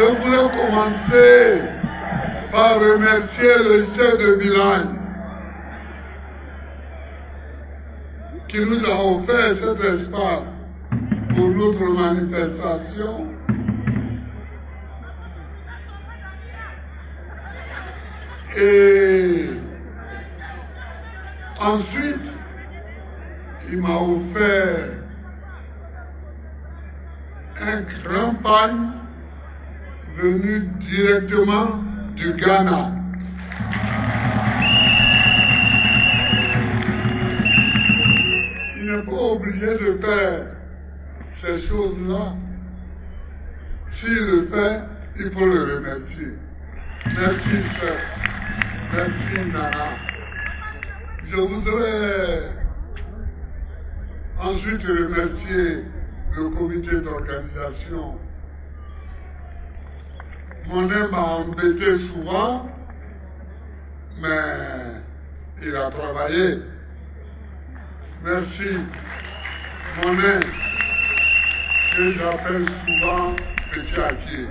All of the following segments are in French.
Je voulais commencer par remercier le chef de village qui nous a offert cet espace pour notre manifestation. Et ensuite, il m'a offert un grand pagne venu directement du Ghana. Il n'est pas obligé de faire ces choses-là. S'il le fait, il faut le remercier. Merci, chef. Merci, Nana. Je voudrais ensuite remercier le comité d'organisation. Mon aime m'a embêté souvent, mais il a travaillé. Merci, mon aime, que j'appelle souvent Petit Akier.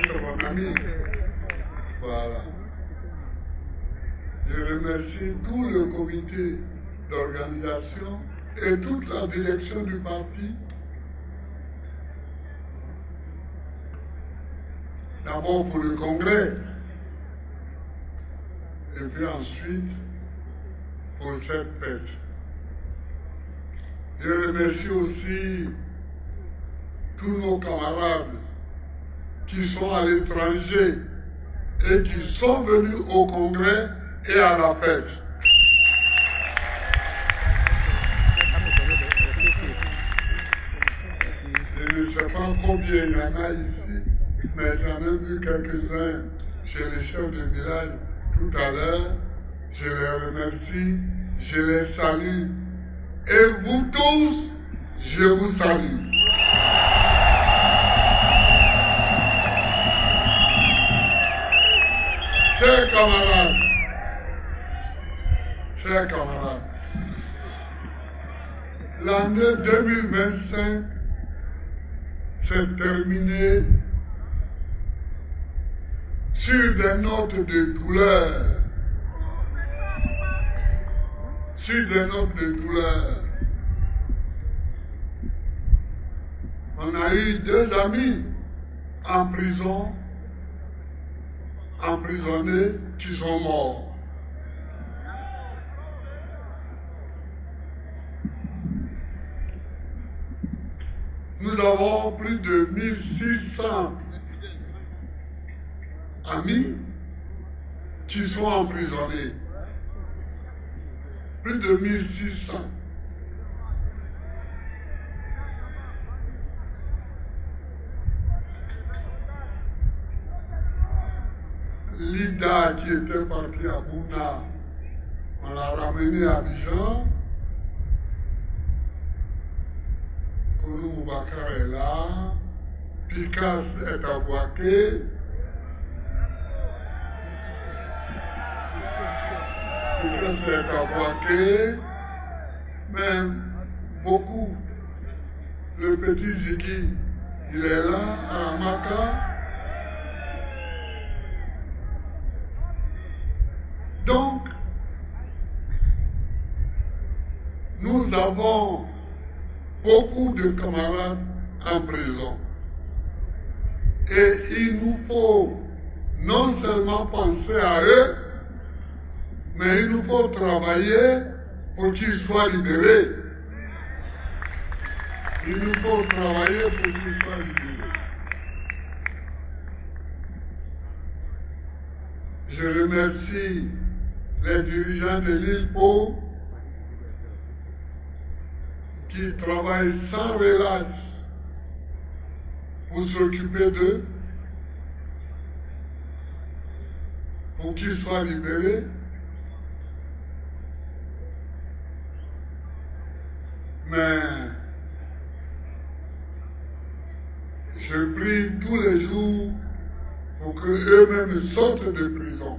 C'est mon ami. Voilà. Je remercie tout le comité d'organisation et toute la direction du parti. D'abord pour le congrès, et puis ensuite pour cette fête. Je remercie aussi tous nos camarades qui sont à l'étranger et qui sont venus au congrès et à la fête. Je ne sais pas combien il y en a ici, mais j'en ai vu quelques-uns chez les chefs de village tout à l'heure. Je les remercie, je les salue. Et vous tous, je vous salue. Chers camarades, l'année 2025 s'est terminée sur des notes de douleur. Sur des notes de douleur. On a eu 2 amis en prison, emprisonnés, qui sont morts. Nous avons plus de 1600 amis qui sont emprisonnés. Plus de 1600. Lida qui était parti à Bouna, on l'a ramené à Abidjan. Kounou Boubacar est là. Picasse est à Bouaké. Picasse est à Bouaké. Mais beaucoup. Le petit Ziggy, il est là, à Amaka. Donc, nous avons beaucoup de camarades en prison. Et il nous faut non seulement penser à eux, mais il nous faut travailler pour qu'ils soient libérés. Il nous faut travailler pour qu'ils soient libérés. Je remercie les dirigeants de l'île Pau qui travaillent sans relâche pour s'occuper d'eux, pour qu'ils soient libérés. Mais je prie tous les jours pour qu'eux-mêmes sortent de prison.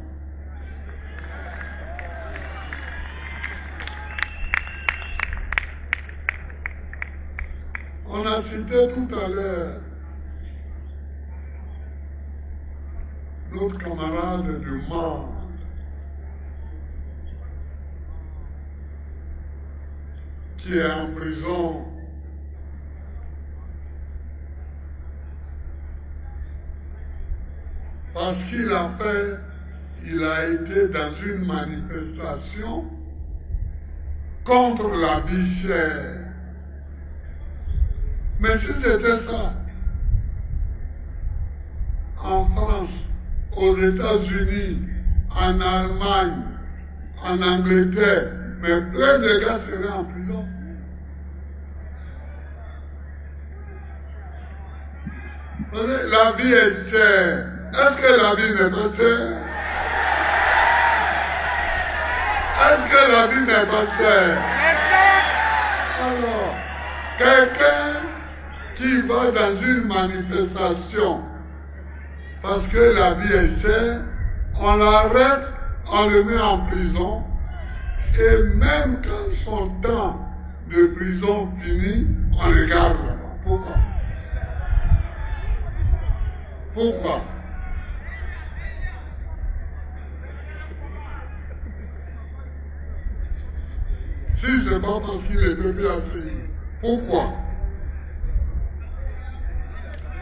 On a cité tout à l'heure notre camarade du Mans, qui est en prison parce qu'il a été dans une manifestation contre la vie chère. Mais si c'était ça, en France, aux États-Unis, en Allemagne, en Angleterre, mais plein de gars seraient en prison. La vie est chère. Est-ce que la vie n'est pas chère? Est-ce que la vie n'est pas chère? Alors, quelqu'un qui va dans une manifestation parce que la vie est chère, on l'arrête, on le met en prison, et même quand son temps de prison finit, on le garde là-bas. Pourquoi? Pourquoi? Si ce n'est pas parce qu'il est bébé assis, pourquoi?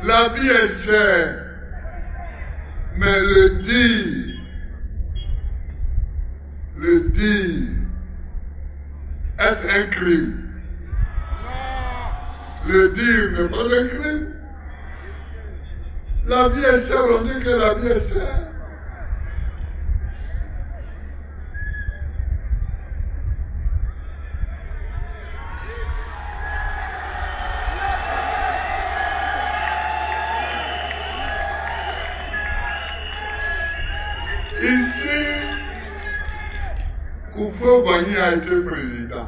La vie est chère, mais le dire, est-ce un crime? Le dire n'est pas un crime. La vie est chère, on dit que la vie est chère. Ici, Koufou Bani a été président.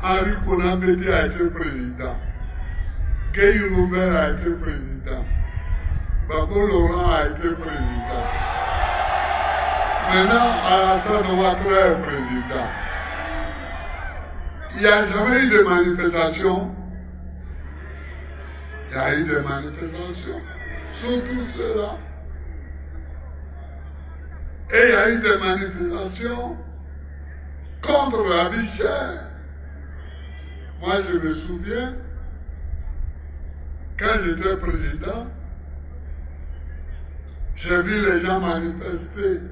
Henri Konan Bédié a été président. Guy Robert a été président. Babo Laurent a été président. Maintenant, Alassane Ouattara est président. Il n'y a jamais eu de manifestation. Il y a eu des manifestations. Surtout ceux-là. Et il y a eu des manifestations contre la vie chère. Moi, je me souviens, quand j'étais président, j'ai vu les gens manifester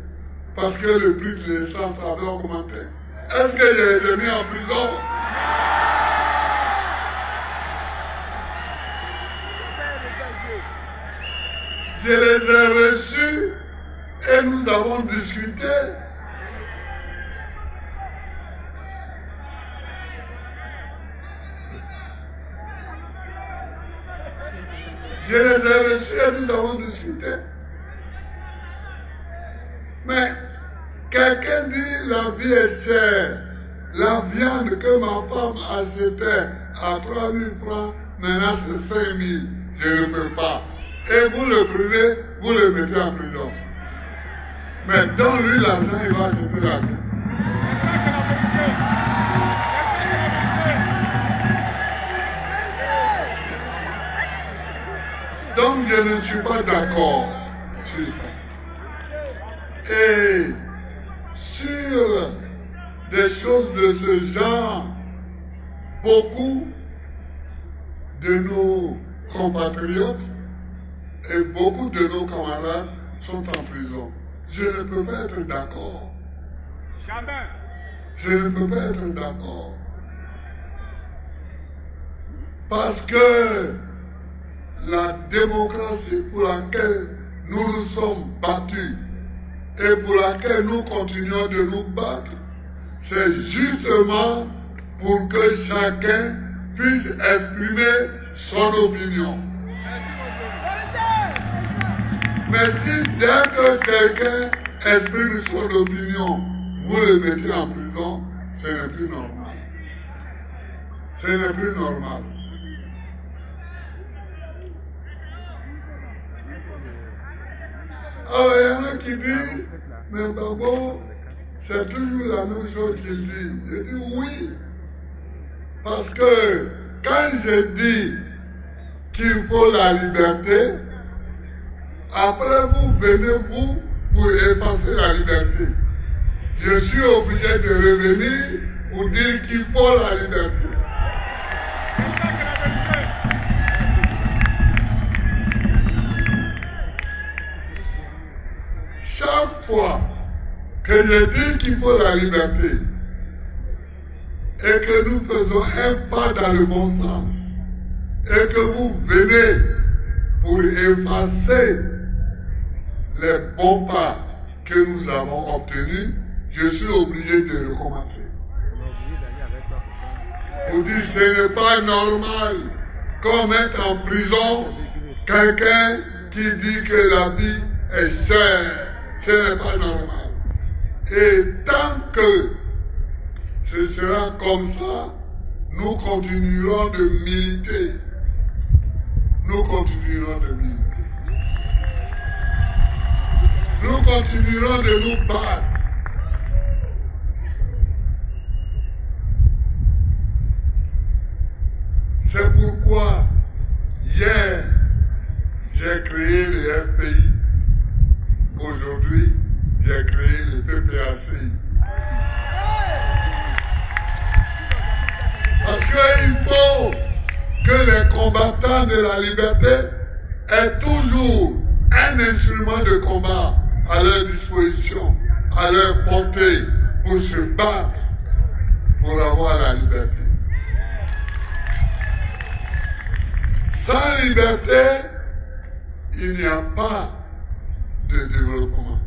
parce que le prix de l'essence avait augmenté. Est-ce que je les ai mis en prison? Je les ai reçus et nous avons discuté. Je les ai reçus et nous avons discuté. Mais quelqu'un dit la vie est chère. La viande que ma femme achetait à 3 000 francs, maintenant c'est 5 000. Je ne peux pas. Et vous le prenez, vous le mettez en prison. Mais donne-lui l'argent, il va acheter la vie. Donc je ne suis pas d'accord sur ça. Et sur des choses de ce genre, beaucoup de nos compatriotes et beaucoup de nos camarades sont en prison. Je ne peux pas être d'accord. Jamais. Je ne peux pas être d'accord. Parce que la démocratie pour laquelle nous nous sommes battus et pour laquelle nous continuons de nous battre, c'est justement pour que chacun puisse exprimer son opinion. Mais si dès que quelqu'un exprime son opinion, vous le mettez en prison, ce n'est plus normal. Ce n'est plus normal. Alors il y en a qui disent, mais Babo, c'est toujours la même chose qu'il dit. Je dis oui, parce que quand je dis qu'il faut la liberté, Après, vous venez, vous, pour effacer la liberté. Je suis obligé de revenir pour dire qu'il faut la liberté. Chaque fois que je dis qu'il faut la liberté et que nous faisons un pas dans le bon sens et que vous venez pour effacer les bons pas que nous avons obtenus, je suis obligé de recommencer. Vous dites, ce n'est pas normal qu'on mette en prison quelqu'un qui dit que la vie est chère. Ce n'est pas normal. Et tant que ce sera comme ça, nous continuerons de militer. Nous continuerons de militer. Nous continuerons de nous battre. C'est pourquoi, hier, j'ai créé le FPI. Aujourd'hui, j'ai créé le PPACI. Parce qu'il faut que les combattants de la liberté aient toujours un instrument de combat à leur disposition, à leur portée, pour se battre, pour avoir la liberté. Sans liberté, il n'y a pas de développement.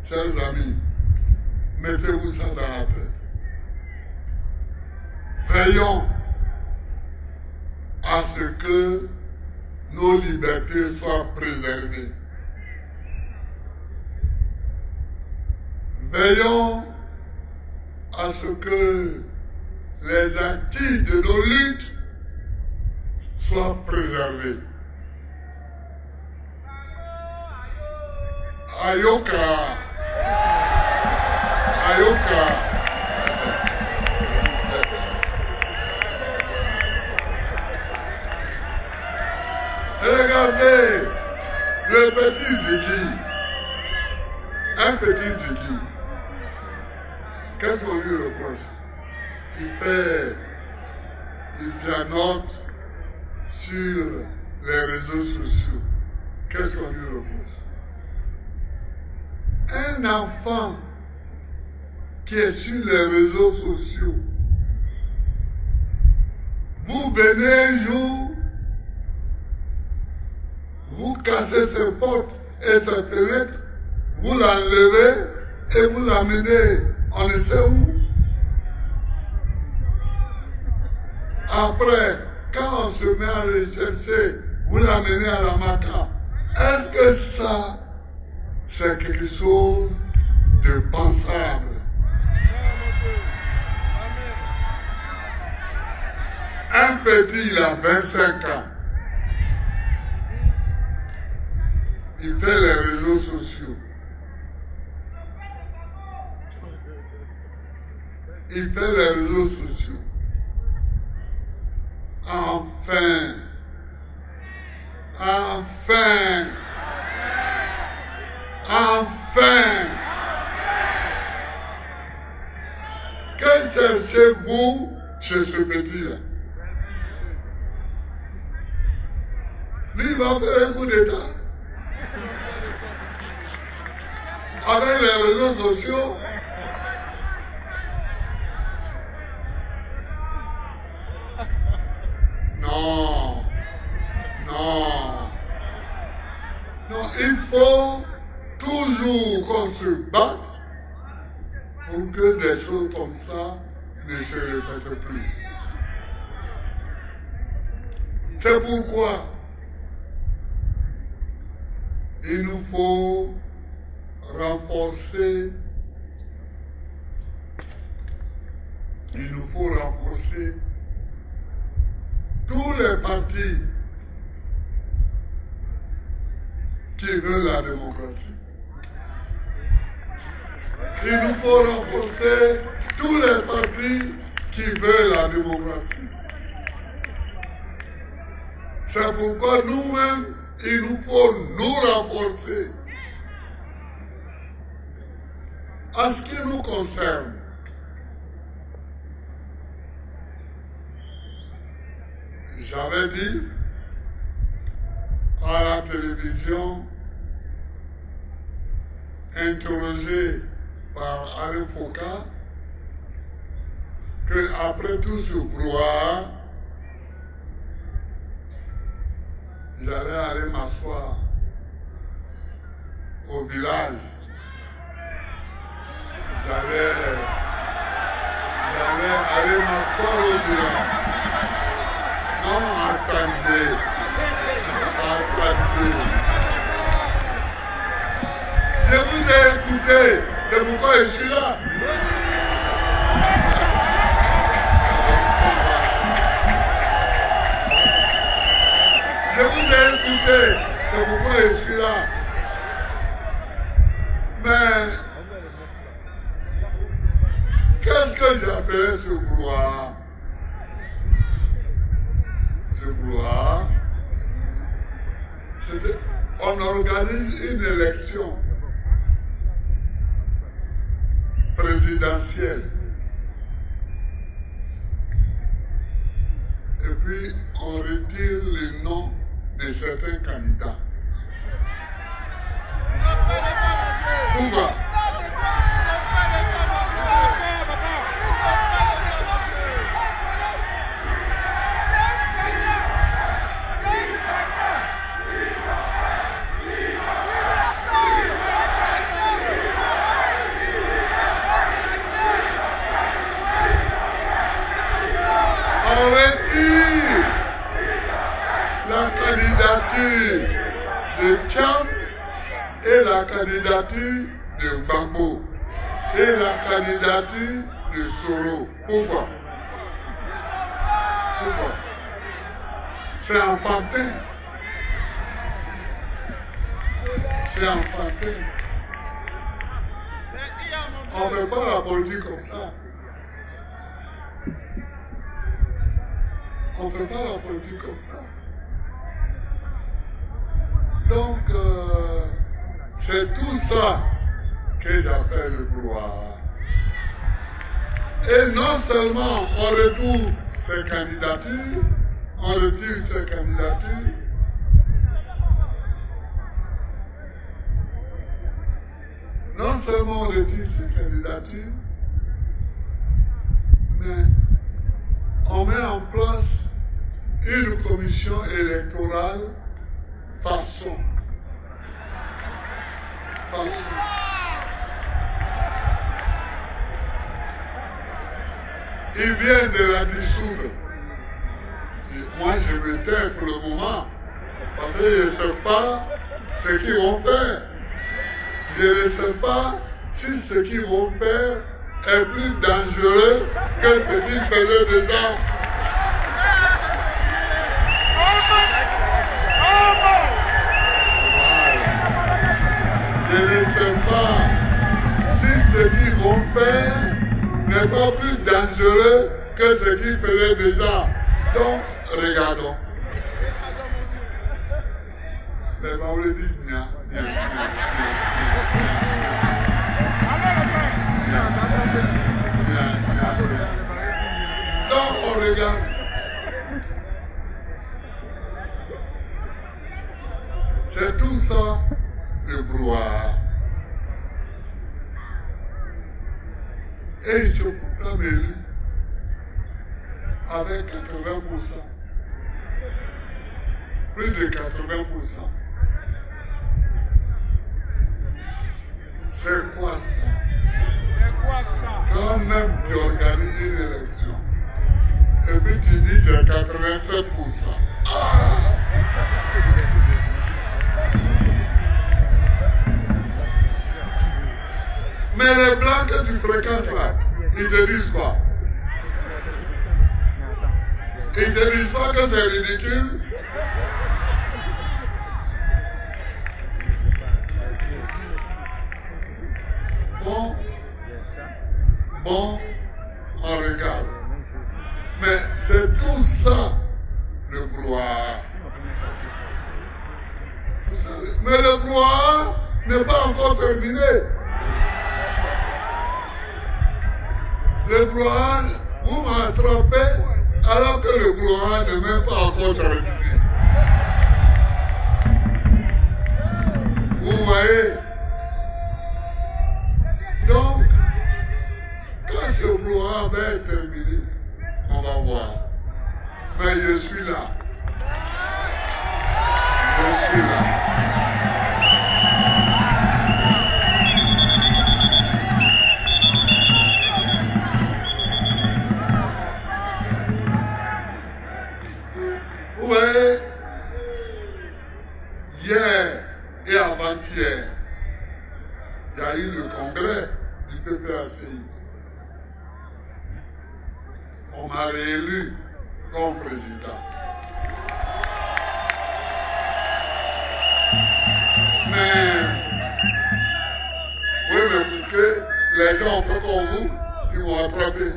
Chers amis, mettez-vous ça dans la tête. Veillons à ce que nos libertés soient préservées. Veillons à ce que les acquis de nos luttes soient préservés. Ayoka, Ayoka. Regardez le petit Ziggy, un petit Ziggy. Qu'est-ce qu'on lui reproche? Il pianote sur les réseaux sociaux. Qu'est-ce qu'on lui reproche? Un enfant qui est sur les réseaux sociaux, vous venez un jour, vous cassez ses portes et ses fenêtres, vous l'enlevez et vous l'amenez on ne sait où. Après, quand on se met à le chercher, vous l'amenez à la Maca. Est-ce que ça, c'est quelque chose de pensable? Un petit, il a 25 ans. Il fait les réseaux sociaux. Il fait les réseaux sociaux. Enfin, que cherchez-vous chez ce petit-là? Lui, il va faire un coup d'État. Avec les réseaux sociaux, non, il faut toujours qu'on se batte pour que des choses comme ça ne se répètent plus. C'est pourquoi il nous faut renforcer tous les partis qui veulent la démocratie. Il nous faut renforcer tous les partis qui qui veulent la démocratie. C'est pourquoi nous-mêmes, il nous faut nous renforcer. En ce qui nous concerne, j'avais dit à la télévision, interrogé par Alain Foucault, qu'après tout ce brouhaha, j'allais aller m'asseoir au village. J'allais aller m'asseoir au village. Non, attendez. Je vous ai écouté, c'est pourquoi je suis là. Je vous ai écouté, c'est pourquoi je suis là. Mais qu'est-ce que j'appelais ce brouhaha? Ce brouhaha, c'était, on organise une élection présidentielle. Et puis, on retire les noms de certains candidats. Pourquoi? On retire la candidature de Cham et la candidature de Gbagbo et la candidature de Soro. Pourquoi? Pourquoi? C'est enfantin. C'est enfantin. On ne fait pas la politique comme ça. On ne fait pas la politique comme ça. Donc, c'est tout ça que j'appelle le brouhaha. Et non seulement on retire ces candidatures, non seulement on retire ces candidatures, mais on met en place une commission électorale façon. Il vient de la dissoudre. Et moi, je me tais pour le moment, parce que je ne sais pas ce qu'ils vont faire. Je ne sais pas si ce qu'ils vont faire est plus dangereux que ce qu'ils faisaient déjà. Je ne sais pas si ce qu'ils vont faire n'est pas plus dangereux que ce qu'ils faisaient déjà. Donc, regardons. Les Baoulés disent nia, nia, nia, nia, nia. Donc, on regarde. C'est tout ça, le brouhaha. Et il se proclame élu avec 80%. Plus de 80%. C'est quoi ça? Quand même tu organises une élection et puis tu dis j'ai 87%. Ah! Mais les blancs que tu fréquentes là, ils te disent quoi? Ils te disent pas que c'est ridicule? Bon, on regarde. tout ça, le brouhaha. Mais le brouhaha n'est pas encore terminé. Le brouhaha, vous m'attrapez alors que le brouhaha n'est même pas encore terminé. Vous voyez? Donc, quand ce brouhaha va être terminé, on va voir. Mais je suis là. Je suis là. Vous voyez, hier et avant-hier, il y a eu le congrès du PPACI. On m'a réélu comme président. Mais, oui, mais puisque les gens ont fait comme vous, ils m'ont attrapé.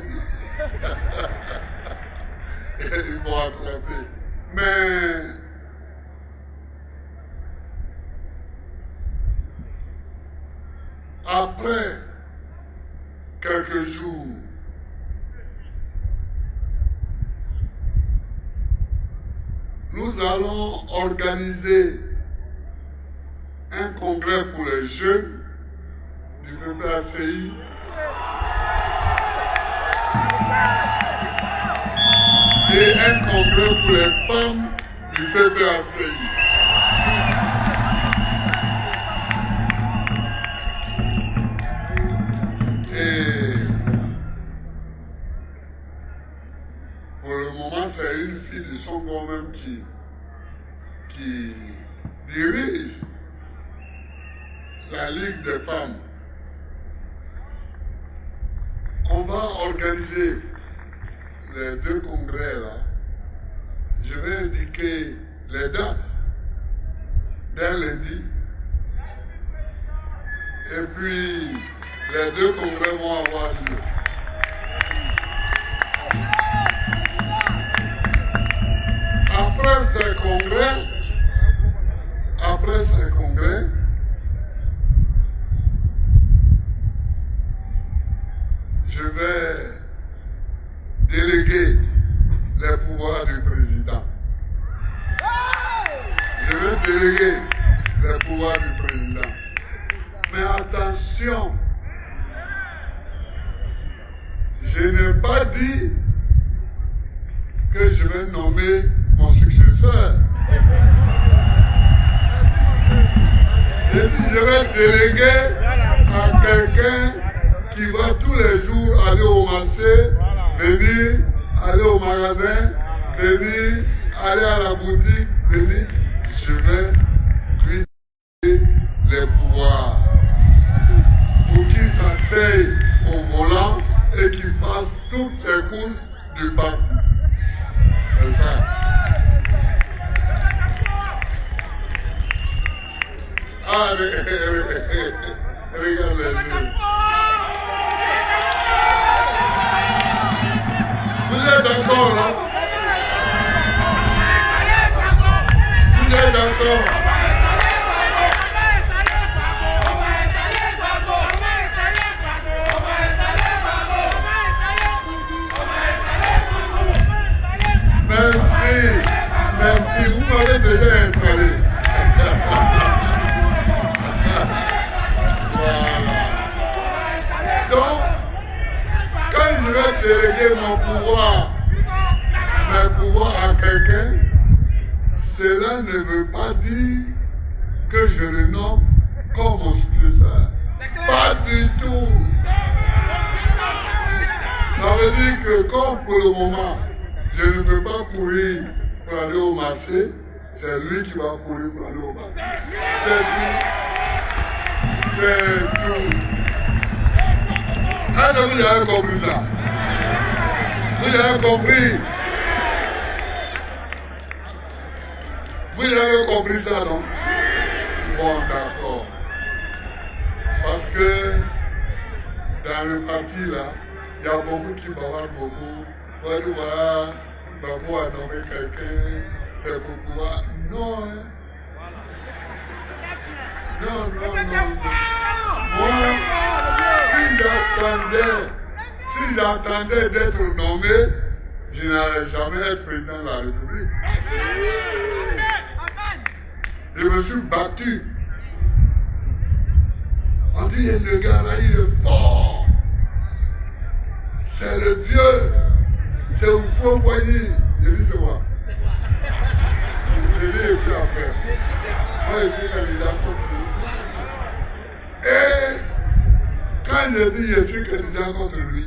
Ils m'ont attrapé. Mais, après quelques jours, nous allons organiser un congrès pour les jeunes du PPACI et un congrès pour les femmes du PPACI. Et pour le moment, c'est une fille de Songo même qui dirige la Ligue des femmes. On va organiser les deux congrès là. Je vais indiquer les dates d'un lundi. Et puis, les deux congrès vont avoir lieu. Après ces congrès, je vais déléguer les pouvoirs du président. Je vais déléguer les pouvoirs du président. Mais attention, je n'ai pas dit que je vais nommer mon successeur. J'ai dit je vais déléguer à quelqu'un qui va tous les jours aller au marché, venir, aller au magasin, venir, aller à la boutique, venir. Je vais lui donner les pouvoirs pour qu'il s'asseye au volant et qu'il fasse toutes les courses du parti. C'est ça. Ah, regarde les yeux. Vous êtes d'accord, hein? Vous êtes d'accord? Merci. Merci. Vous m'avez déjà installé. Voilà. Donc, quand je vais déléguer mes pouvoirs à quelqu'un, cela ne veut pas dire que je le nomme comme mon successeur. Pas du tout. Ça veut dire que comme pour le moment, je ne peux pas courir pour aller au marché, c'est lui qui va courir pour aller au marché. C'est tout. C'est tout. Est-ce que vous avez compris ça? Vous avez compris? Vous avez compris ça, non? Bon, d'accord. Parce que dans le parti là, il y a beaucoup qui bavardent beaucoup. Voilà, Babou a nommé quelqu'un, c'est pour pouvoir. Non, hein. Non. Moi, si j'attendais d'être nommé, je n'allais jamais être président de la République. Je me suis battu. On dit, le gars là, il est fort. C'est le Dieu. C'est où faut poigner. Je dis, je vois. Je dis, et puis après. Moi, je suis candidat contre lui. Et quand je dis je suis candidat contre lui,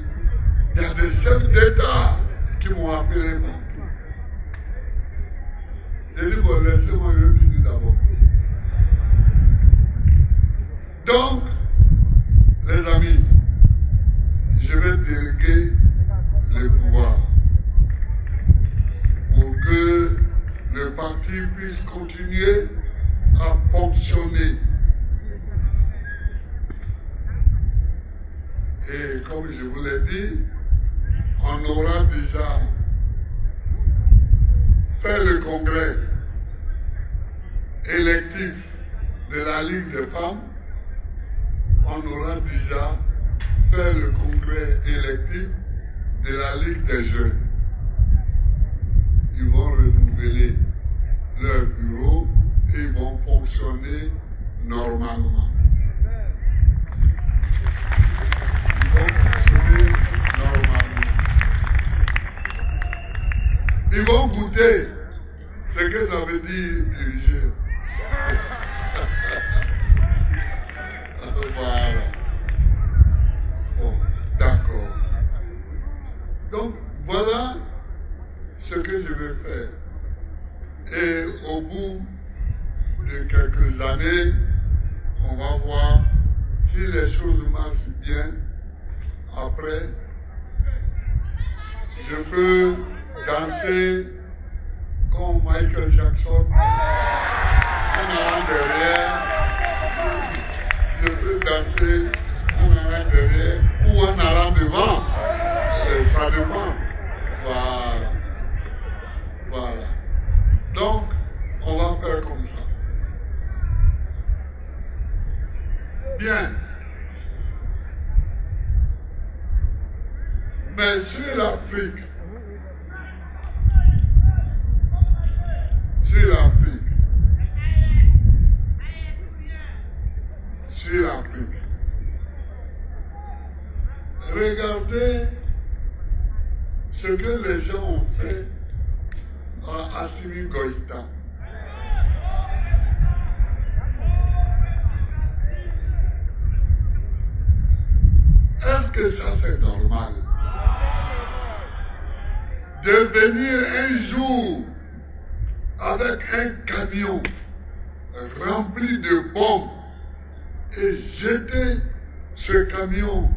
il y a des chefs d'État qui m'ont appelé partout. J'ai dit, bon, laissez-moi le finir d'abord. Donc, les amis, je vais déléguer les pouvoirs pour que le parti puisse continuer à fonctionner. Et comme je vous l'ai dit, on aura déjà fait le congrès électif de la Ligue des femmes. On aura déjà fait le congrès électif de la Ligue des jeunes. Ils vont renouveler leur bureau et ils vont fonctionner normalement. Ils vont goûter ce que ça veut dire diriger. Voilà. Bon, d'accord. Donc, voilà ce que je vais faire. Et au bout de quelques années, on va voir si les choses marchent bien. Après, je peux danser comme Michael Jackson en allant derrière. Je peux danser en allant derrière ou en allant devant. Ça dépend. Voilà. Voilà. Donc, on va faire comme ça. Bien. Mais sur l'Afrique, regardez ce que les gens ont fait à Assimi Goïta. Est-ce que ça c'est normal? De venir un jour avec un camion rempli de bombes et jeter ce camion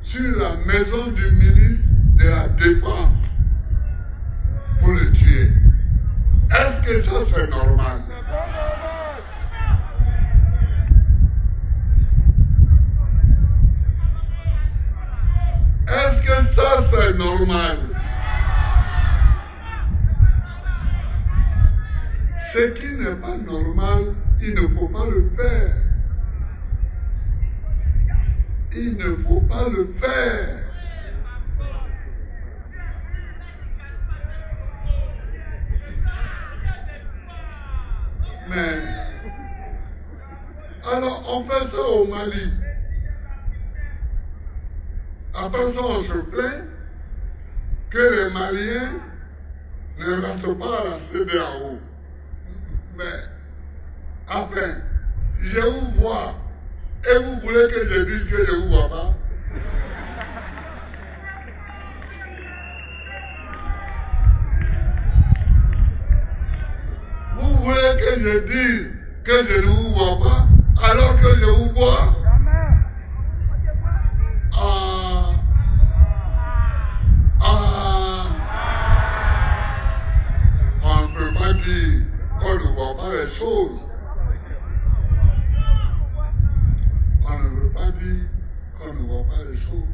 sur la maison du ministre de la Défense pour le tuer. Est-ce que ça c'est normal? Est-ce que ça c'est normal? Ce qui n'est pas normal, il ne faut pas le faire. Il ne faut pas le faire. Mais, alors on fait ça au Mali. Après ça, on se plaint que les Maliens ne rentrent pas à la CEDEAO. Mais, enfin, je vous vois. Et vous voulez que je dise que je ne vous vois pas? Vous voulez que je dise que je ne vous vois pas alors que je vous vois? On ne peut pas dire qu'on ne voit pas les choses. On ne veut pas dire qu'on ne voit pas les choses.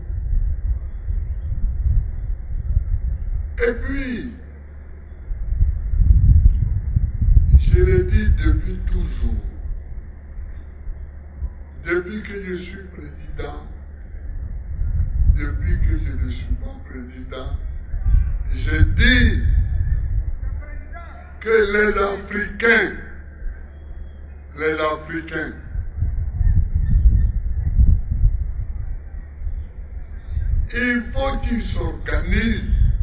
Et puis, il faut qu'ils s'organisent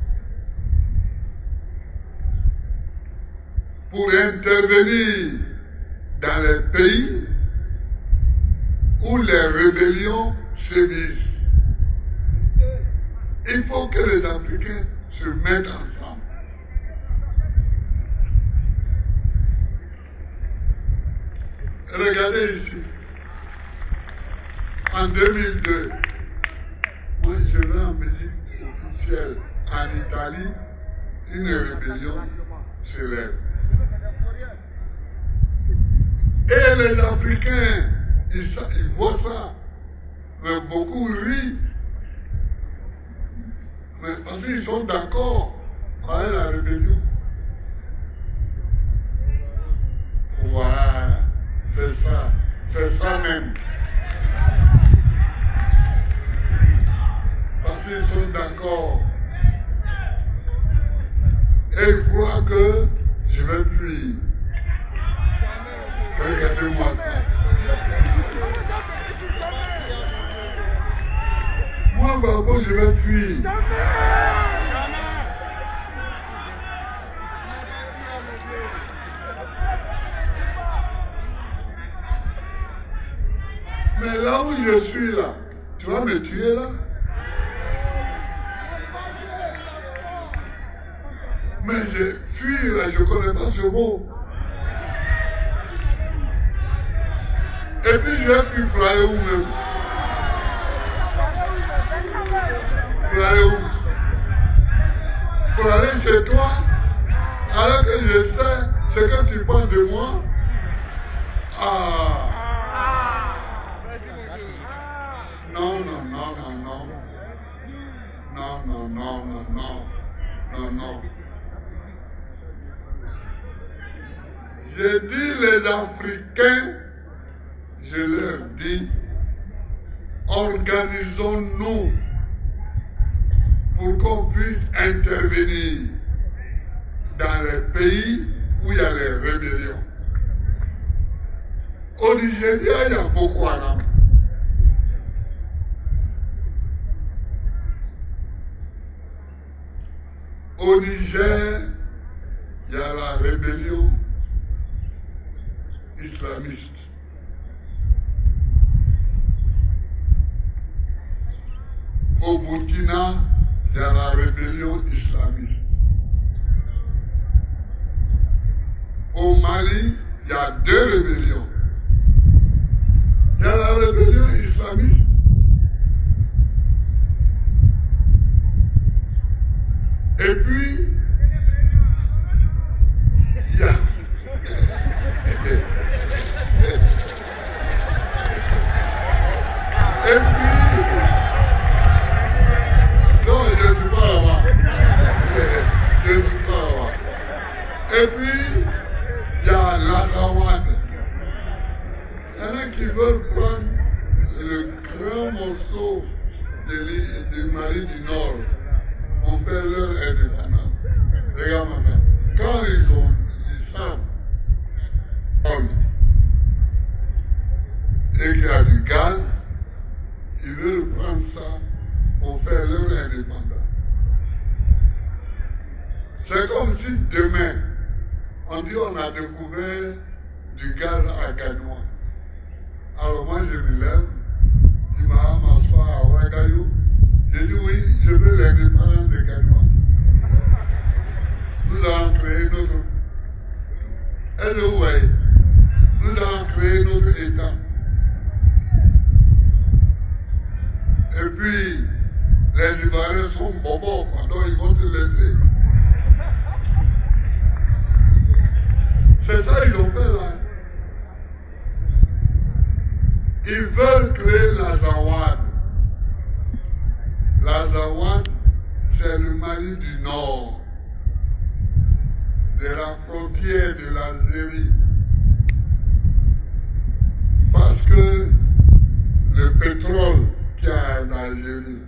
pour intervenir dans les pays où les rébellions sévissent. Il faut que les Africains se mettent ensemble. Regardez ici. En 2002, moi je vais en visite officielle en Italie, une rébellion se lève. Et les Africains, ils voient ça, mais beaucoup rient. Mais parce qu'ils sont d'accord avec la rébellion. Voilà, c'est ça même. Parce qu'ils sont d'accord. Et ils croient que je vais fuir. Regardez-moi ça. Moi, Babo, je vais fuir. Mais là où je suis là, tu vas me tuer là? Mais je fuis là, je ne connais pas ce mot. Et puis je vais fuir pour aller où même? Pour aller où? Pour aller chez toi? Alors que je sais ce que tu penses de moi? Ah! Non, non, non, non, non. Non, non, non, non, non. Non, non. Je dis les Africains, je leur dis, organisons-nous pour qu'on puisse intervenir dans les pays où il y a les rébellions. Au Nigeria, il y a Boko Haram. Au Niger, il y a la rébellion islamiste. Au Burkina, il y a la rébellion islamiste. Au Mali, il y a 2 rébellions. Il y a la rébellion islamiste. Et puis, il y a... Et puis... Non, je ne suis pas là-bas. Je ne suis pas là-bas. Et puis, il y a l'Azawad. Il y en a qui veulent prendre le grand morceau du Mali du Nord pour faire leur indépendance. Regarde-moi ça. Quand ils savent et qu'il y a du gaz, ils veulent prendre ça pour faire leur indépendance. C'est comme si demain, on dit on a découvert du gaz à Gagnois. Alors moi je me lève, je vais m'asseoir à Ouagadougou. J'ai dit oui, je veux l'indépendance de Gagnois. Nous allons créer notre... Nous allons créer notre État. Et puis, les Ivoiriens sont bobos, donc ils vont te laisser. C'est ça qu'ils ont fait là. Ils veulent créer l'Azawad. L'Azawad, c'est le Mali du Nord, de la frontière de l'Algérie. Parce que le pétrole qu'il y a en Algérie,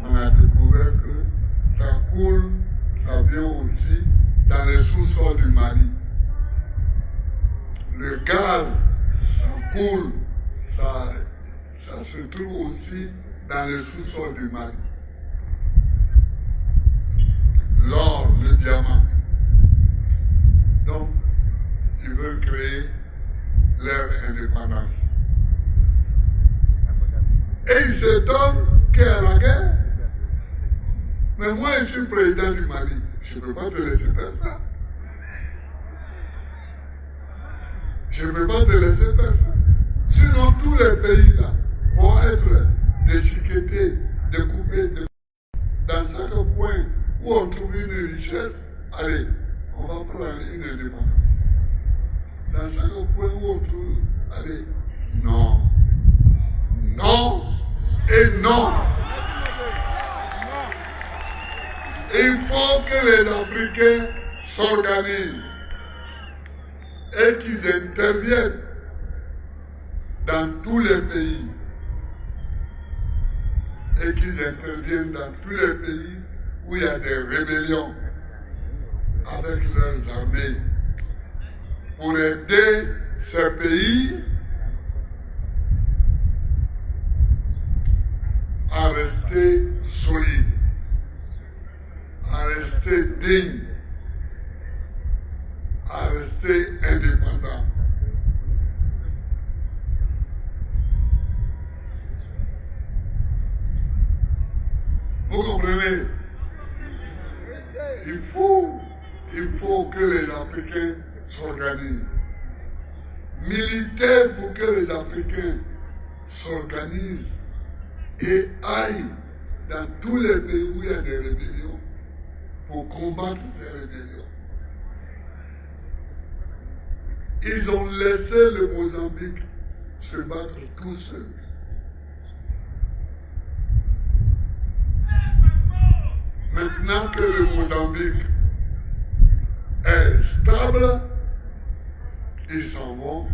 on a découvert que ça coule, ça vient aussi dans les sous-sols du Mali. Le gaz, ça coule, ça se trouve aussi dans les sous-sols du Mali. diamants. Donc, ils veulent créer leur indépendance. Et ils s'étonnent qu'il y a la guerre. Mais moi, je suis président du Mali. Je ne peux pas te laisser faire ça. Je ne peux pas te laisser faire ça. Sinon, tous les pays là vont être déchiquetés, découpés. Dans chaque point où on trouve une richesse, allez, on va prendre une indépendance. Dans chaque point où on trouve, allez, non. Non et non. Il faut que les Africains s'organisent et qu'ils interviennent dans tous les pays. Et qu'ils interviennent dans tous les pays où il y a des rébellions avec leurs armées pour aider ces pays à rester solides, à rester dignes, à rester indépendants. Vous comprenez? Il faut que les Africains s'organisent. Militer pour que les Africains s'organisent et aillent dans tous les pays où il y a des rébellions pour combattre ces rébellions. Ils ont laissé le Mozambique se battre tout seul. Maintenant que le Mozambique est stable, ils s'en vont.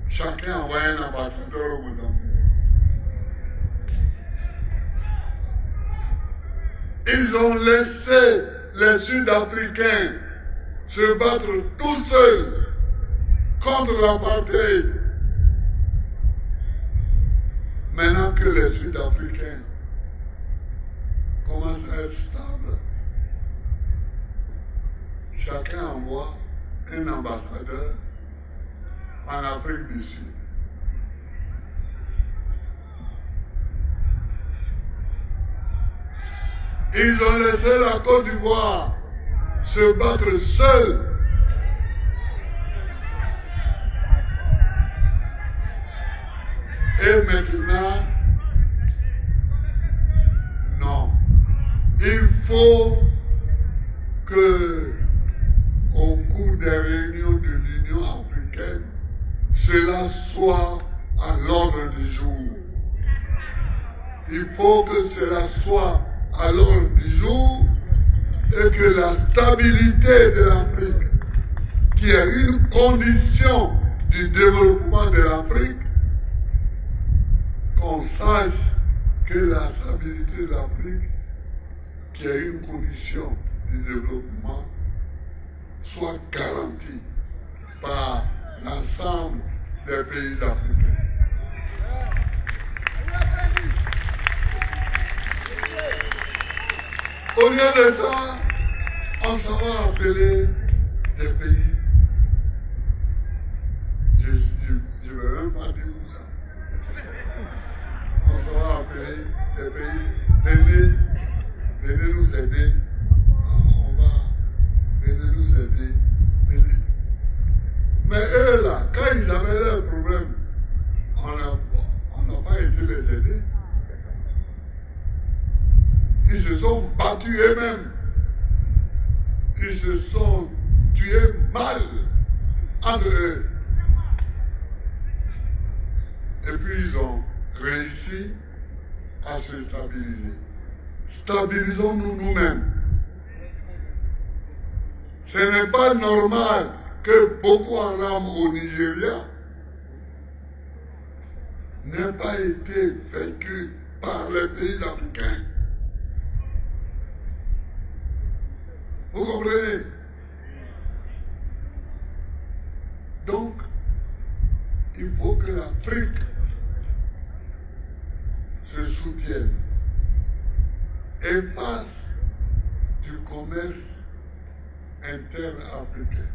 Chacun envoie un ambassadeur au Mozambique. Ils ont laissé les Sud-Africains se battre tout seuls contre l'apartheid. Maintenant que les Sud-Africains commencent à être stables, chacun envoie un ambassadeur en Afrique du Sud. Ils ont laissé la Côte d'Ivoire se battre seule. Et maintenant, non. Il faut que, au cours des réunions de l'Union africaine, cela soit à l'ordre du jour. Il faut que cela soit à l'ordre du jour et que la stabilité de l'Afrique, qui est une condition du développement de l'Afrique, qu'on sache que la stabilité de l'Afrique, qui est une condition du développement, soit garantie par l'ensemble des pays africains. Au lieu de ça, on s'en va appeler des pays. Je ne vais même pas dire où ça. On s'en va appeler des pays. Venez nous aider. Venez nous aider. Venez. Mais eux là, quand ils avaient leurs problèmes, on n'a pas été les aider. Ils se sont battus eux-mêmes. Ils se sont tués mal entre eux. Et puis ils ont réussi à se stabiliser. Stabilisons-nous nous-mêmes. Ce n'est pas normal que Boko Haram au Nigeria n'ait pas été vaincu par les pays africains. Vous comprenez? Donc, il faut que l'Afrique se soutienne et fasse du commerce interafricain.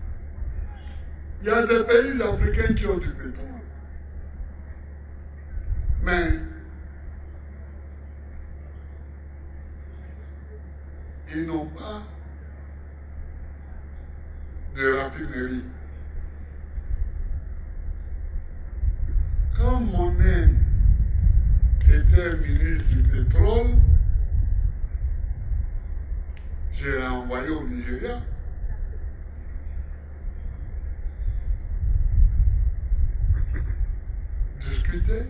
Il y a des pays africains qui ont du pétrole. Mais ils n'ont pas de raffinerie. Quand moi-même était ministre du pétrole, je l'ai envoyé au Nigeria. Discuter.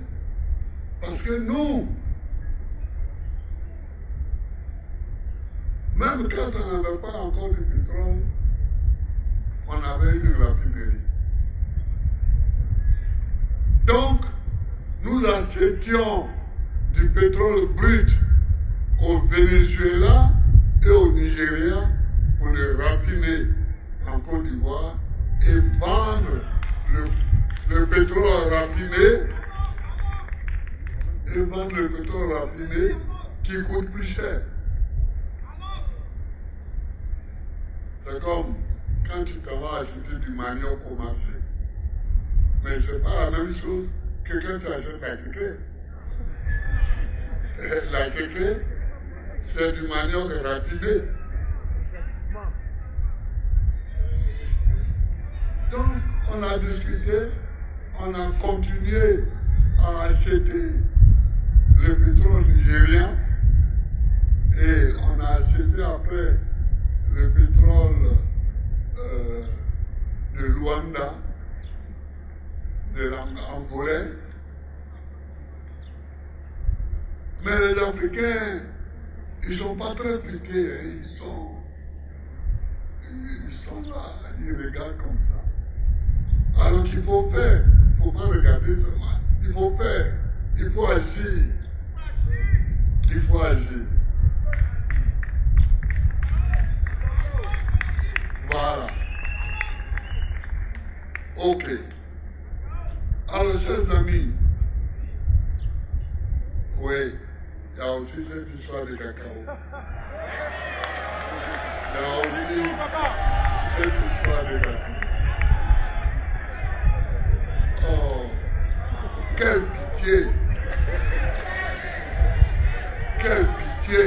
Parce que nous, même quand on n'avait pas encore du pétrole, on avait une raffinerie. Donc, nous achetions du pétrole brut au Venezuela et au Nigeria pour le raffiner en Côte d'Ivoire et vendre le pétrole raffiné qui coûte plus cher. C'est comme quand tu t'en vas acheter du manioc au marché. Mais ce n'est pas la même chose que quand tu achètes la kéké. La kéké, c'est du manioc raffiné. Donc, on a discuté, on a continué à acheter le pétrole nigérien et on a acheté après le pétrole de Luanda, de l'Angolais. Mais les Africains, ils ne sont pas très futés, hein. Ils sont là, ils regardent comme ça. Alors qu'il faut faire, il ne faut pas regarder seulement, il faut faire, il faut agir. Il faut agir. Voilà. Ok. Alors, chers amis, oui, il y a aussi cette histoire de cacao. Il y a aussi cette histoire de cacao. Oh, quelle pitié! Quelle pitié!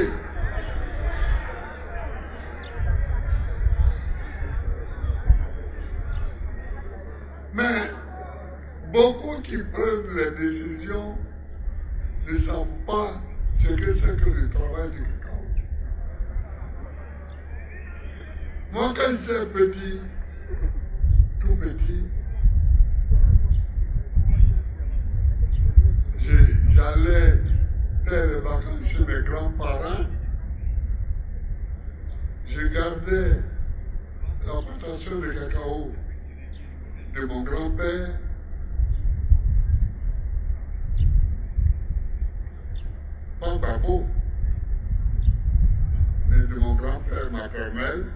Mais beaucoup qui prennent les décisions ne savent pas ce que c'est que le travail du cacao. Moi, quand j'étais petit, tout petit, j'allais faire les vacances chez mes grands-parents. Je gardais la plantation de cacao de mon grand-père. Pas Babo, mais de mon grand-père maternel.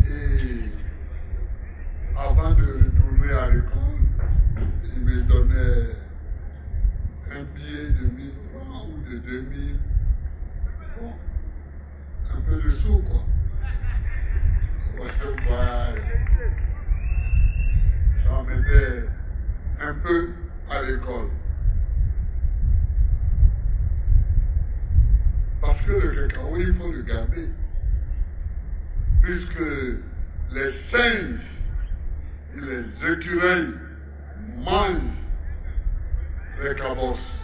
Et avant de retourner à l'école, il me donnait un billet de 1000 francs ou de 2000. Bon, un peu de sous, quoi. Voilà. Ça m'aidait un peu à l'école. Parce que le cacao, il faut le garder. Puisque les singes et les écureuils mangent les cabosses.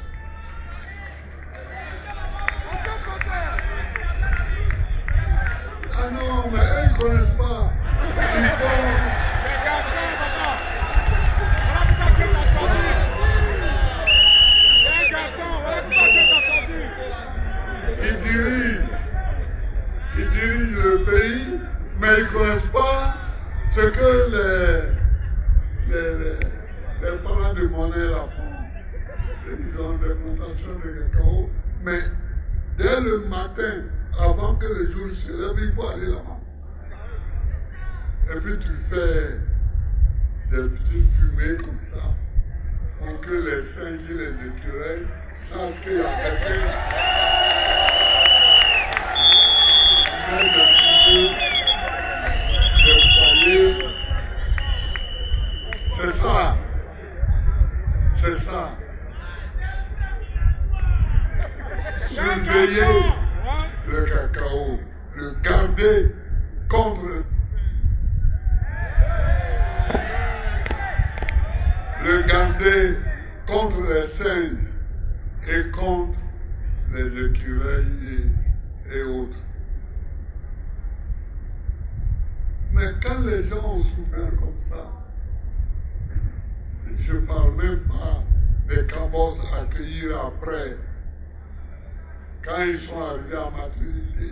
Ah non, mais eux, ils ne connaissent pas. Ils vont... Ils dirigent le pays, mais ils ne connaissent pas ce que les parents de monnaie la font. Ils ont des plantations de cacao, mais dès le matin, avant que le jour se lève, il faut aller là-bas. Et puis tu fais des petites fumées comme ça, pour que les singes et les écureuils sachent qu'il y a quelqu'un. fait des foyers. C'est ça. C'est ça. Surveiller le cacao, le garder contre les singes et contre les écureuils et autres. Mais quand les gens ont souffert comme ça, je ne parle même pas des cabosses à cueillir après, quand ils sont arrivés à maturité.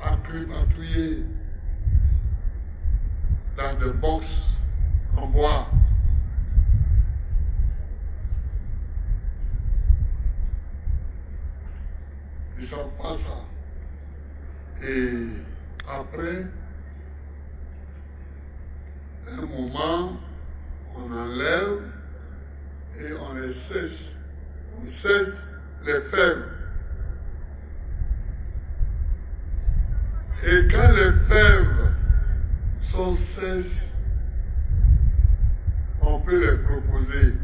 À patrouiller dans des box en bois. Ils ne savent pas ça. Et après, un moment, on enlève et on les sèche. On sèche les fèves. Et quand les fèves sont sèches, on peut les proposer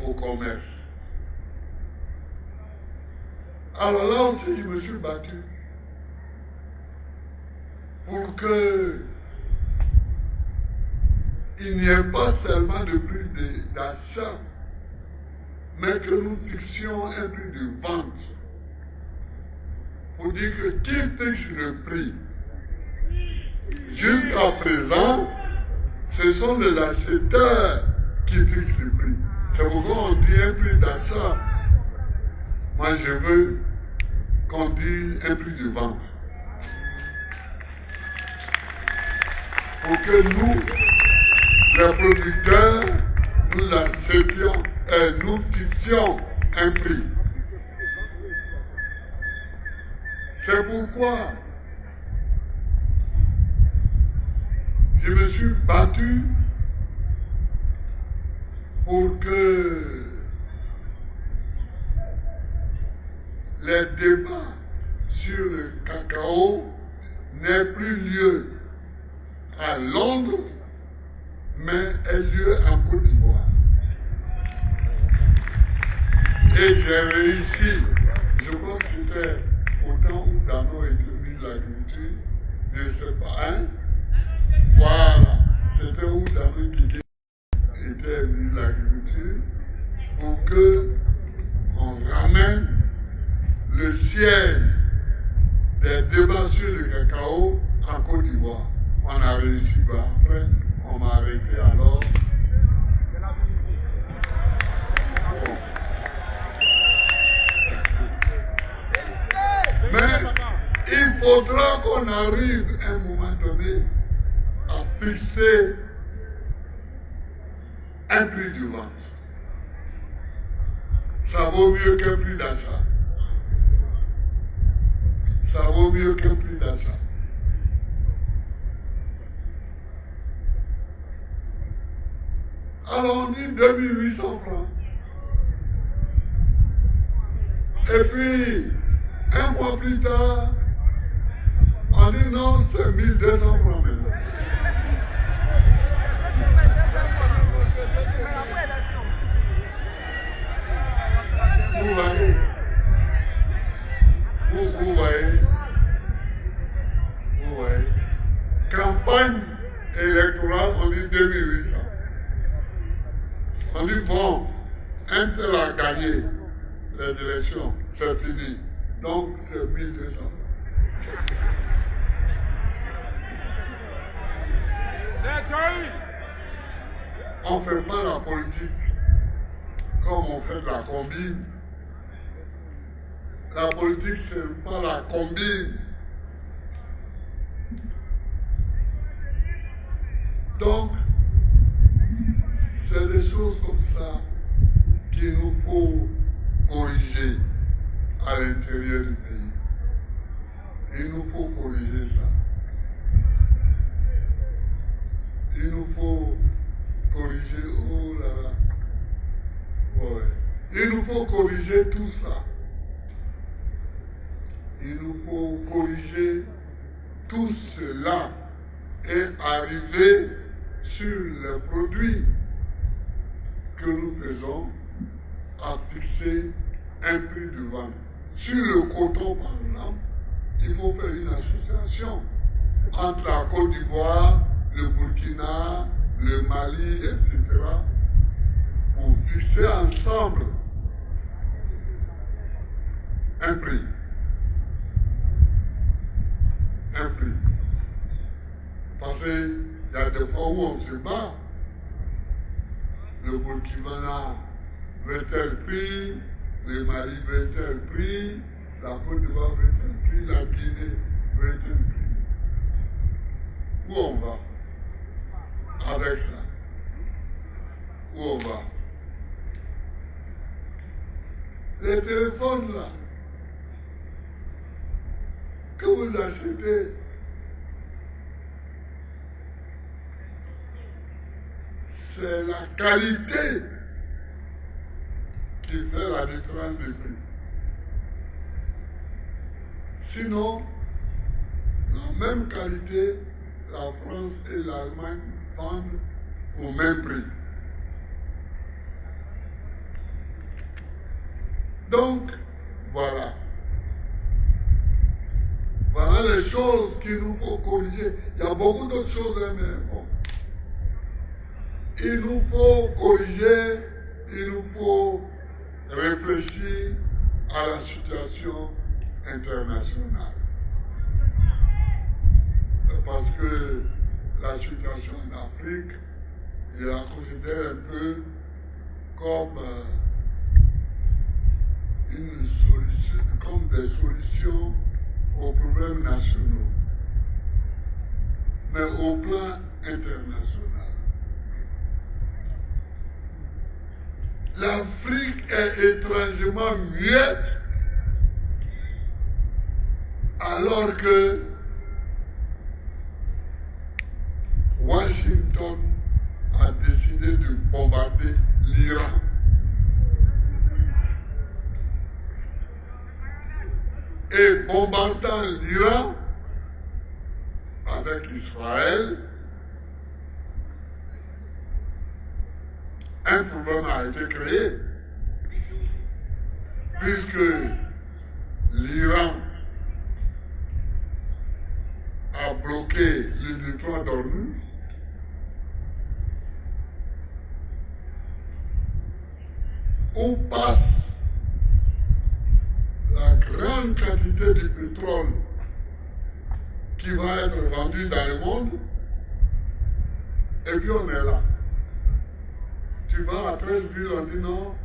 au commerce. Alors là aussi, je me suis battu pour que il n'y ait pas seulement de prix d'achat, mais que nous fixions un prix de vente. Pour dire que qui fixe le prix? Jusqu'à présent, ce sont les acheteurs qui fixent le prix. C'est pourquoi on dit un prix d'achat. Moi, je veux qu'on dise un prix de vente. Pour que nous, les producteurs, nous achetions et nous fixons un prix. C'est pourquoi je me suis battu pour que les débats sur le cacao n'aient plus lieu à Londres, mais aient lieu en Côte d'Ivoire. Et j'ai réussi, je crois que c'était au temps où Dano était ministre de l'Agriculture, je ne sais pas, hein? Voilà, c'était où Dano Guégué était ministre de l'Agriculture, pour que on ramène le siège des débats sur le cacao en Côte d'Ivoire. On a réussi, après, on m'a arrêté alors. Bon. Mais il faudra qu'on arrive à un moment donné à fixer un prix de vente. Ça vaut mieux qu'un prix d'achat. Ça vaut mieux qu'un prix d'achat. Alors on dit 2800 francs. Et puis, un mois plus tard, on dit non, c'est 1200 francs maintenant. Vous voyez? Vous voyez? Vous voyez? Campagne électorale, on dit 2800. On dit bon, un tel a gagné les élections, c'est fini. Donc c'est 1200. On ne fait pas la politique comme on fait de la combine. La politique, c'est pas la combine. Donc, c'est des choses comme ça qu'il nous faut corriger à l'intérieur du pays. Il nous faut corriger ça. Il nous faut corriger, oh là là, tout ça. Il nous faut corriger tout cela et arriver sur les produits que nous faisons à fixer un prix de vente. Sur le coton, par exemple, il faut faire une association entre la Côte d'Ivoire, le Burkina, le Mali, etc. pour fixer ensemble un prix. Un prix. Parce qu'il y a des fois où on se bat. Le Burkina veut tel prix, le Mali veut tel prix, la Côte d'Ivoire veut tel prix, la Guinée veut tel prix. Où on va avec ça? Où on va? Les téléphones là, que vous achetez, c'est la qualité qui fait la différence de prix. Sinon, la même qualité, la France et l'Allemagne vendent au même prix. Donc, voilà. Voilà les choses qu'il nous faut corriger. Il y a beaucoup d'autres choses, mais bon. Il nous faut corriger, il nous faut réfléchir à la situation internationale. Parce que la situation en Afrique, je la considère un peu comme comme des solutions aux problèmes nationaux, mais au plan international. L'Afrique est étrangement muette, alors que Washington a décidé de bombarder l'Iran. Et bombardant l'Iran avec Israël, un problème a été créé, puisque l'Iran a bloqué le détroit d'Ormuz, où passe la grande quantité du pétrole qui va être vendu dans le monde, et puis on est là. Tu vas à 13 villes, on dit non,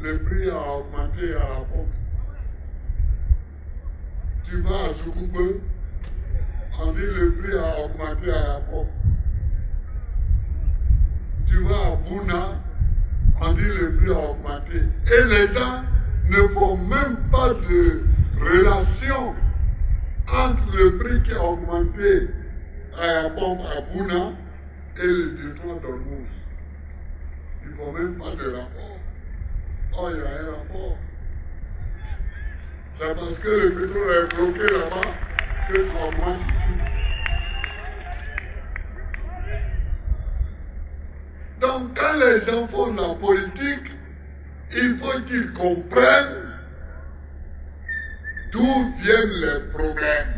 le prix a augmenté à la pompe. Tu vas à Soukoube, on dit le prix a augmenté à la pompe. Tu vas à Bouna, on dit le prix a augmenté. Et les gens ne font même pas de relation entre le prix qui a augmenté à la pompe à Bouna et le détroit d'Ormuz. Il ne faut même pas de rapport. Oh, il y a un rapport. C'est parce que le pétrole est bloqué là-bas que ça augmente ici. Donc, quand les gens font de la politique, il faut qu'ils comprennent d'où viennent les problèmes.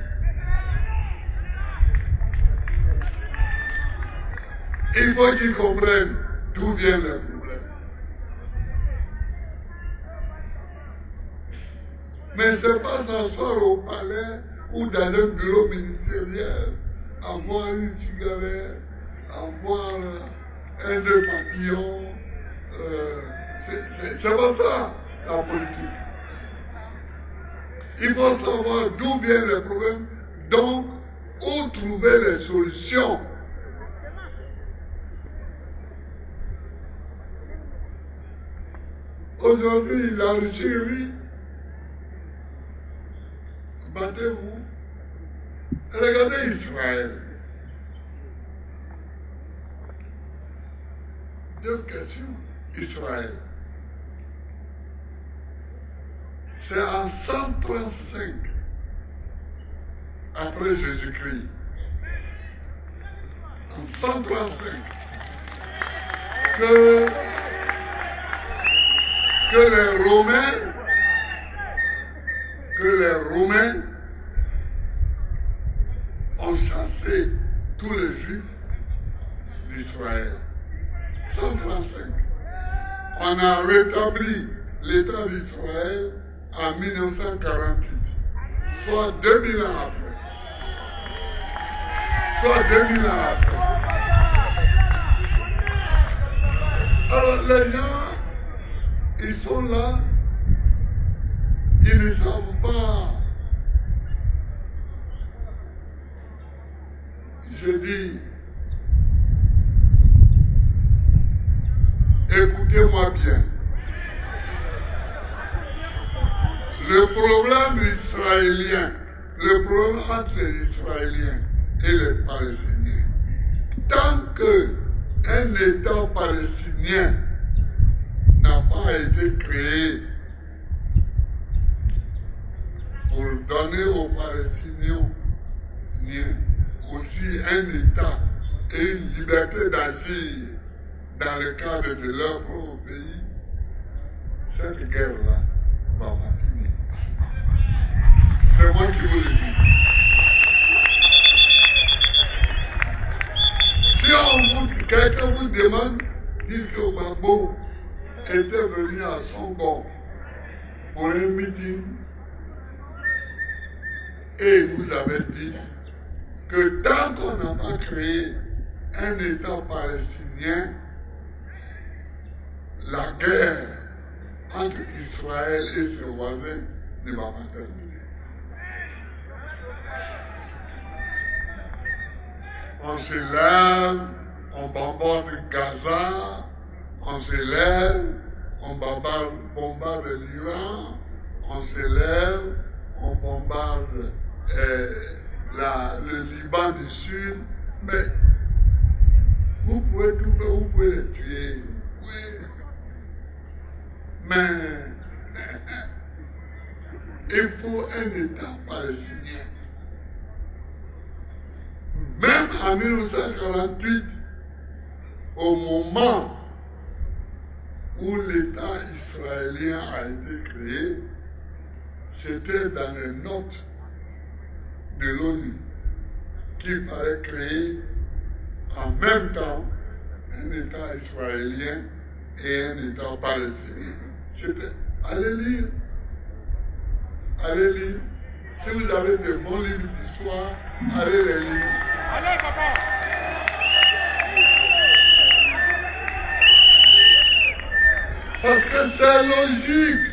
Il faut qu'ils comprennent d'où viennent les problèmes. Mais ce n'est pas s'asseoir au palais ou dans un bureau ministériel, avoir une cigarette, avoir un deux papillons. C'est pas ça, la politique. Il faut savoir d'où viennent les problèmes, donc où trouver les solutions. Aujourd'hui, la Russie, battez-vous. Regardez Israël. Deux questions. Israël. C'est en 135 après Jésus-Christ. En 135 que les Romains ont chassé tous les Juifs d'Israël. 135. On a rétabli l'État d'Israël en 1948, soit 2000 ans après. Alors les gens, ils sont là, ils ne savent pas. Je dis, écoutez-moi bien. Le problème israélien, le problème entre les Israéliens et les Palestiniens, tant qu'un État palestinien n'a pas été créé pour donner aux Palestiniens aussi un État et une liberté d'agir dans le cadre de leur propre pays, cette guerre-là va pas finir. C'est moi qui vous le dis. Si quelqu'un vous demande, dire que Gbagbo était venu à Songon pour un meeting et il nous avait dit que tant qu'on n'a pas créé un État palestinien, la guerre entre Israël et ses voisins ne va pas terminer. On se lève, on bombarde Gaza, on se lève, on bombarde l'Iran, on se lève, on bombarde le Liban du Sud, mais vous pouvez tout faire, vous pouvez les tuer. Oui. Mais il faut un État palestinien. Même en 1948, au moment où l'État israélien a été créé, c'était dans les notes de l'ONU qu'il fallait créer en même temps un État israélien et un État palestinien. C'était, allez lire. Si vous avez de bons livres d'histoire, allez les lire. Allez, papa! Parce que c'est logique.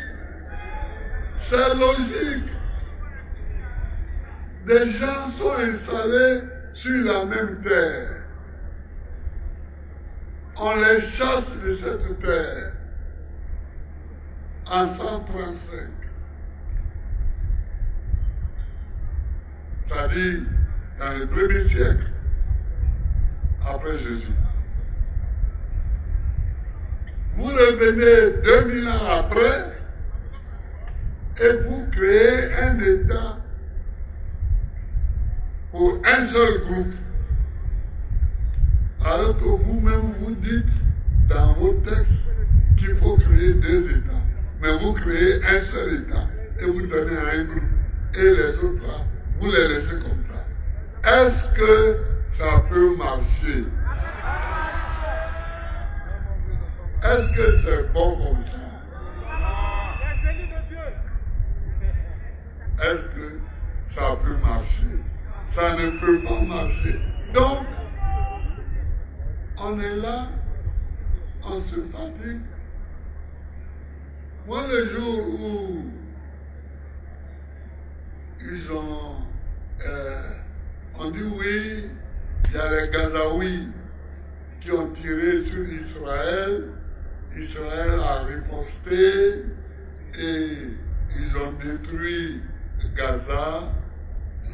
C'est logique. Des gens sont installés sur la même terre. On les chasse de cette terre en 135. C'est-à-dire dans le 1er siècle après Jésus. Vous revenez 2000 ans après et vous créez un État pour un seul groupe. Alors que vous-même vous dites dans vos textes qu'il faut créer 2 États. Mais vous créez un seul État et vous donnez à un groupe. Et les autres là, vous les laissez comme ça. Est-ce que ça peut marcher? Est-ce que c'est bon comme ça? Est-ce que ça peut marcher? Ça ne peut pas marcher. Donc, on est là, on se fatigue. Moi, le jour où ils ont... on dit oui, il y a les Gazaouis qui ont tiré sur Israël. Israël a riposté et ils ont détruit Gaza.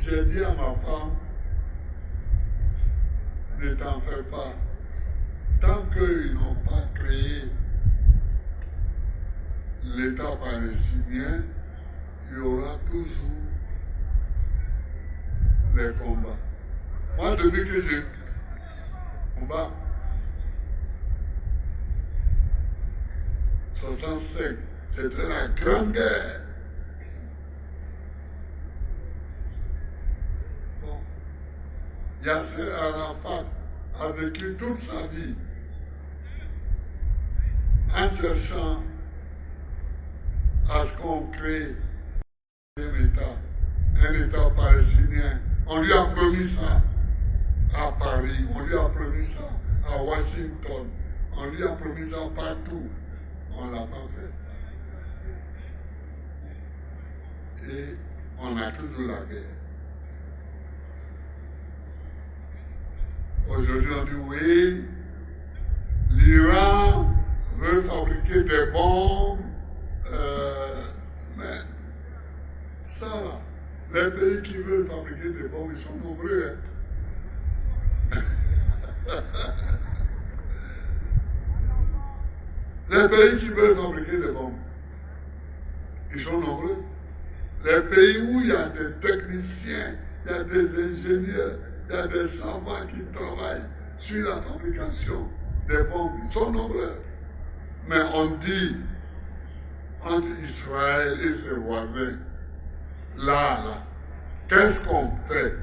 J'ai dit à ma femme, ne t'en fais pas. Tant qu'ils n'ont pas créé l'État palestinien, il y aura toujours les combats. Moi, depuis que j'ai combat, 65, c'était la grande guerre. Bon, Yasser Arafat a vécu toute sa vie en cherchant à ce qu'on crée un État palestinien. On lui a promis ça à Paris, on lui a promis ça à Washington, on lui a promis ça partout. On ne l'a pas fait. Et on a toujours la guerre. Aujourd'hui, on dit oui, l'Iran veut fabriquer des bombes, mais ça, les pays qui veulent fabriquer des bombes, ils sont nombreux. Hein? Les pays qui veulent fabriquer des bombes, ils sont nombreux. Les pays où il y a des techniciens, il y a des ingénieurs, il y a des savants qui travaillent sur la fabrication des bombes, ils sont nombreux. Mais on dit, entre Israël et ses voisins, là, qu'est-ce qu'on fait?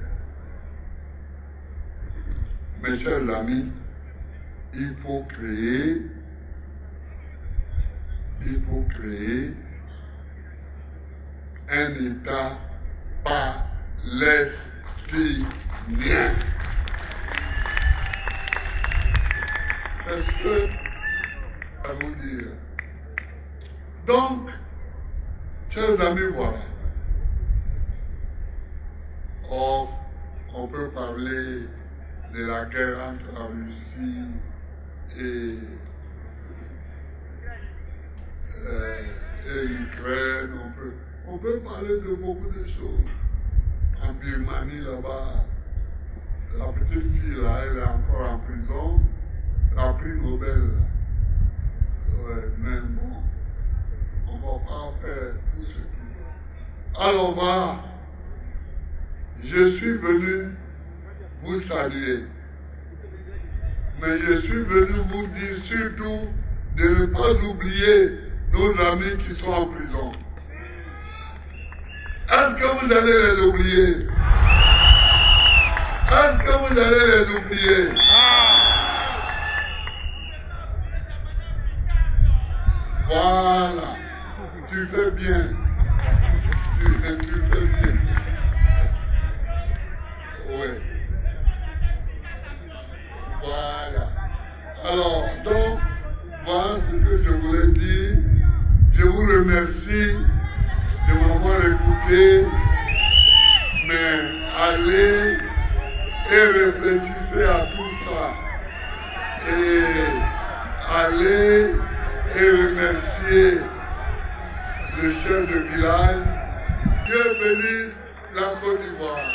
Mes chers amis, il faut créer un État palestinien. C'est ce que je vais vous dire. Donc, chers amis, voilà. On peut parler de la guerre entre la Russie et l'Ukraine, on peut parler de beaucoup de choses. En Birmanie, là-bas, la petite fille, là, elle est encore en prison, la prix Nobel. Ouais, mais bon, on ne va pas faire tout ce qu'il faut. Alors voilà, je suis venu vous saluer, mais je suis venu vous dire surtout de ne pas oublier nos amis qui sont en prison. Est-ce que vous allez les oublier? Est-ce que vous allez les oublier? Voilà. Tu fais bien. Tu fais bien. Oui. Voilà. Alors, donc, voilà ce que je voulais dire. Je vous remercie de m'avoir écouté, mais allez et réfléchissez à tout ça. Et allez et remerciez le chef de village. Dieu bénisse la Côte d'Ivoire.